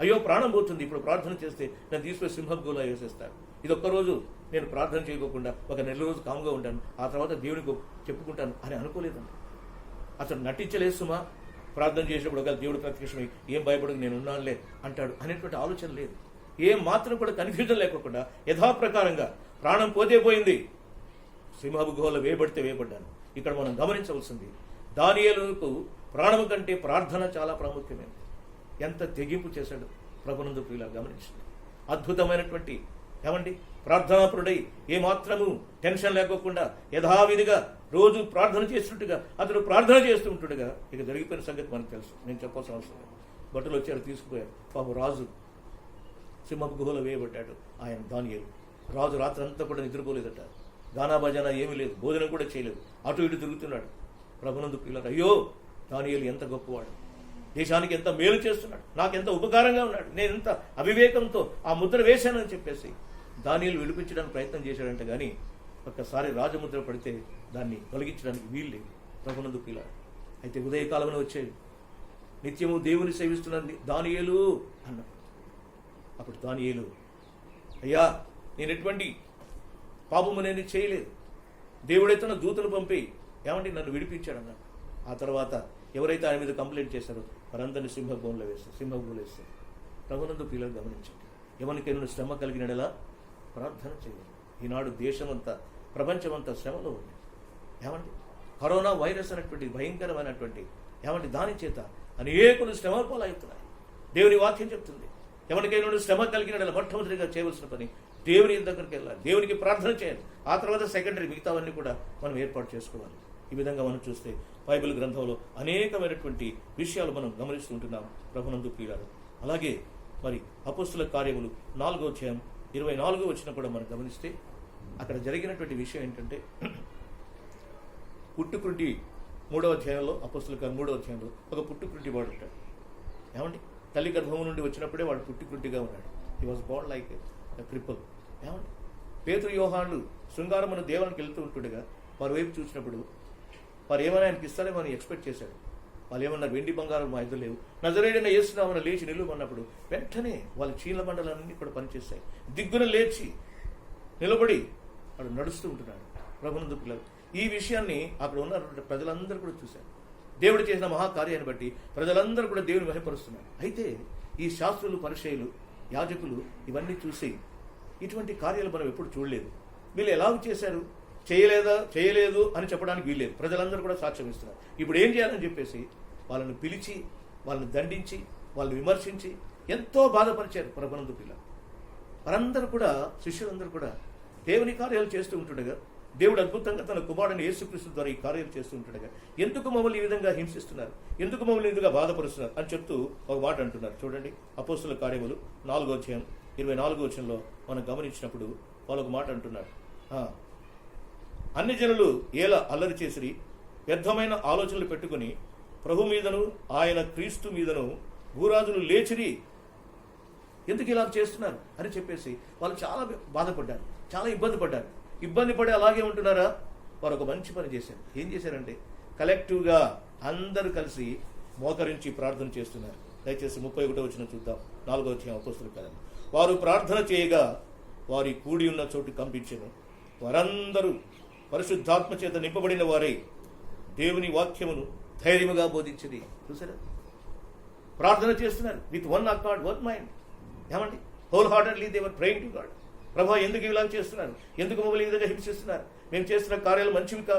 అయ్యో ప్రాణం పోతుంది, ఇప్పుడు ప్రార్థన చేస్తే నన్ను తీసుకుని సింహంగోలా వేసేస్తాడు, ఇది ఒక్కరోజు నేను ప్రార్థన చేయకోకుండా ఒక 1 నెల రోజు కాముగా ఉంటాను, ఆ తర్వాత దేవునికి చెప్పుకుంటాను అని అనుకోలేదండి. అతను నటించలేదు సుమా, ప్రార్థన చేసినప్పుడు ఒక దేవుడు ప్రత్యక్షమై ఏం భయపడదు నేను ఉన్నానులే అంటాడు అనేటువంటి ఆలోచన లేదు. ఏం మాత్రం కూడా కన్ఫ్యూజన్ లేకుండా యథాప్రకారంగా ప్రాణం పోతే పోయింది, సింహపు గుహలో వేయబడితే వేయబడ్డాను. ఇక్కడ మనం గమనించవలసింది, దానియేలుకు ప్రాణము కంటే ప్రార్థన చాలా ప్రాముఖ్యమైనది. ఎంత తెగింపు చేశాడు ప్రభునందు ప్రియులా గమనించండి. అద్భుతమైనటువంటి ఏమండి ప్రార్థనాపరుడై ఏమాత్రము టెన్షన్ లేకోకుండా యథావిధిగా రోజు ప్రార్థన చేస్తుండగా అతను ప్రార్థన చేస్తూ ఉంటుండగా ఇక జరిగిపోయిన సంగతి మనకు తెలుసు, నేను చెప్పాల్సిన అవసరం లేదు. బట్టలు వచ్చారు, తీసుకుపోయారు. పాపం రాజు సింహపు గుహలో వేయబడ్డాడు ఆయన దానియేలు. రాజు రాత్రంతా కూడా నిద్రపోలేదట, గానా బజానా ఏమీ లేదు, భోజనం కూడా చేయలేదు, అటు ఇటు తిరుగుతున్నాడు. ప్రభునందు ప్రియులారా, అయ్యో దానియేలు ఎంత గొప్పవాడు, దేశానికి ఎంత మేలు చేస్తున్నాడు, నాకెంత ఉపకారంగా ఉన్నాడు, నేను ఎంత అవివేకంతో ఆ ముద్ర వేశానని చెప్పేసి దానియేలు విడిపించడానికి ప్రయత్నం చేశాడంట. కానీ ఒక్కసారి రాజముద్ర పడితే దాన్ని తొలగించడానికి వీల్లేదు. ప్రభునందు పిల్లాడు. అయితే ఉదయకాలంలో వచ్చేది నిత్యము దేవుని సేవిస్తున్న దానియేలు అన్నాడు. అప్పుడు దానియేలు, అయ్యా నేను ఎటువంటి పాపము నేను చేయలేదు, దేవుడైతే తన దూతను పంపి ఏమంటే నన్ను విడిపించాడు అన్నాడు. ఆ తర్వాత ఎవరైతే ఆయన మీద కంప్లైంట్ చేశారో వారందరినీ సింహభూమిలో వేస్తారు. ప్రభునందు పిల్లలు గమనించండి, ఎవరికైనా శ్రమ కలిగినలా ప్రార్థన చేయాలి. ఈనాడు దేశమంతా ప్రపంచమంతా శ్రమలో ఉంది. ఏమండి కరోనా వైరస్ అనేటువంటి భయంకరమైనటువంటి ఏమంటే దాని చేత అనేకులు శ్రమ పాలవుతున్నాయి. దేవుని వాక్యం చెప్తుంది, ఎవరికైనా శ్రమ కలిగిన మొట్టమొదటిగా చేయవలసిన పని దేవుని దగ్గరికి వెళ్ళాలి, దేవునికి ప్రార్థన చేయాలి. ఆ తర్వాత సెకండరీ మిగతావన్నీ కూడా మనం ఏర్పాటు చేసుకోవాలి. ఈ విధంగా మనం చూస్తే బైబిల్ గ్రంథంలో అనేకమైనటువంటి విషయాలు మనం గమనిస్తూ ఉంటున్నాం. ప్రభునందు ప్రియులారు. అలాగే మరి అపోస్తుల కార్యములు 4వ అధ్యాయం 24వ వచనం కూడా మనం గమనిస్తే అక్కడ జరిగినటువంటి విషయం ఏంటంటే, పుట్టుకుంటి 3వ అధ్యాయంలో అపోస్తుల కార్యం 3వ అధ్యాయంలో ఒక పుట్టుకుంటి వాడు ఉంటాడు. ఏమండి తల్లి గర్భం నుండి వచ్చినప్పుడే వాడు పుట్టుకుంటిగా ఉన్నాడు. He was Born like a cripple. ఏమండి పేతురు యోహానులు శృంగారమును దేవానికి వెళ్తూ ఉంటుండగా వారి వైపు చూసినప్పుడు వారు ఏమైనా ఆయనకి ఇస్తారేమో అని ఎక్స్పెక్ట్ చేశాడు. వాళ్ళు ఏమన్నారు, వెండి బంగారం మా ఇద్దరు లేవు, నజరేయుడైన యేసునామమున లేచి నిలువమన్నప్పుడు వెంటనే వాళ్ళ చీల మండలన్నీ కూడా పనిచేస్తాయి. దిగ్గున లేచి నిలబడి వాడు నడుస్తూ ఉంటున్నాడు. ప్రభునందు పిల్లలు, ఈ విషయాన్ని అక్కడ ఉన్న ప్రజలందరూ కూడా చూశారు. దేవుడు చేసిన మహాకార్యాన్ని బట్టి ప్రజలందరూ కూడా దేవుని మహిమపరుస్తున్నారు. అయితే ఈ శాస్త్రులు, పరిచయులు, యాజకులు ఇవన్నీ చూసి ఇటువంటి కార్యాలు మనం ఎప్పుడు చూడలేదు, వీళ్ళు ఎలా చేశారు, చేయలేదు అని చెప్పడానికి వీల్లేదు. ప్రజలందరూ కూడా సాక్ష్యం ఇస్తున్నారు. ఇప్పుడు ఏం చేయాలని చెప్పేసి వాళ్ళని పిలిచి, వాళ్ళని దండించి, వాళ్ళని విమర్శించి ఎంతో బాధపరిచారు. ప్రభునందు పిల్ల వారందరూ కూడా, శిష్యులందరూ కూడా దేవుని కార్యాలు చేస్తూ ఉంటుండగా, దేవుడు అద్భుతంగా తన కుమారుని యేసుక్రీస్తు ద్వారా ఈ కార్యాలు చేస్తూ ఉంటుండగా ఎందుకు మమ్మల్ని ఈ విధంగా హింసిస్తున్నారు, ఎందుకు మమ్మల్ని ఈ విధంగా బాధపరుస్తున్నారు అని చెప్తూ ఒక మాట అంటున్నారు. చూడండి అపోస్తుల కార్యములు 4వ అధ్యాయం 24వ వచనంలో మనం గమనించినప్పుడు వాళ్ళు ఒక మాట అంటున్నారు, అన్ని జనులు ఏలా అల్లరి చేసిరి, వ్యర్థమైన ఆలోచనలు పెట్టుకుని ప్రభు మీదను ఆయన క్రీస్తు మీదను భూరాజులు లేచిరి, ఎందుకు ఇలా చేస్తున్నారు అని చెప్పేసి వాళ్ళు చాలా బాధపడ్డారు, చాలా ఇబ్బంది పడ్డారు. ఇబ్బంది పడి అలాగే ఉంటున్నారా? వారు ఒక మంచి పని చేశారు. ఏం చేశారంటే కలెక్టివ్గా అందరూ కలిసి మోకరించి ప్రార్థన చేస్తున్నారు. దయచేసి 31వ వచనం చూద్దాం. 4వ అధ్యాయం అపోస్తుల కార్యం. వారు ప్రార్థన చేయగా వారి కూడి ఉన్న చోటు కంపించెను. వారందరూ పరిశుద్ధాత్మ చేత నింపబడిన వారై దేవుని వాక్యమును ధైర్యముగా బోధించింది. చూసారా, ప్రార్థన చేస్తున్నారు with one accord, one mind. ఏమండి wholeheartedly they were praying to God. ప్రభా ఎందుకు ఇలా చేస్తున్నారు, ఎందుకు మమ్మల్ని ఈ విధంగా హింసిస్తున్నారు, మేము చేస్తున్న కార్యాలు మంచివి కావు,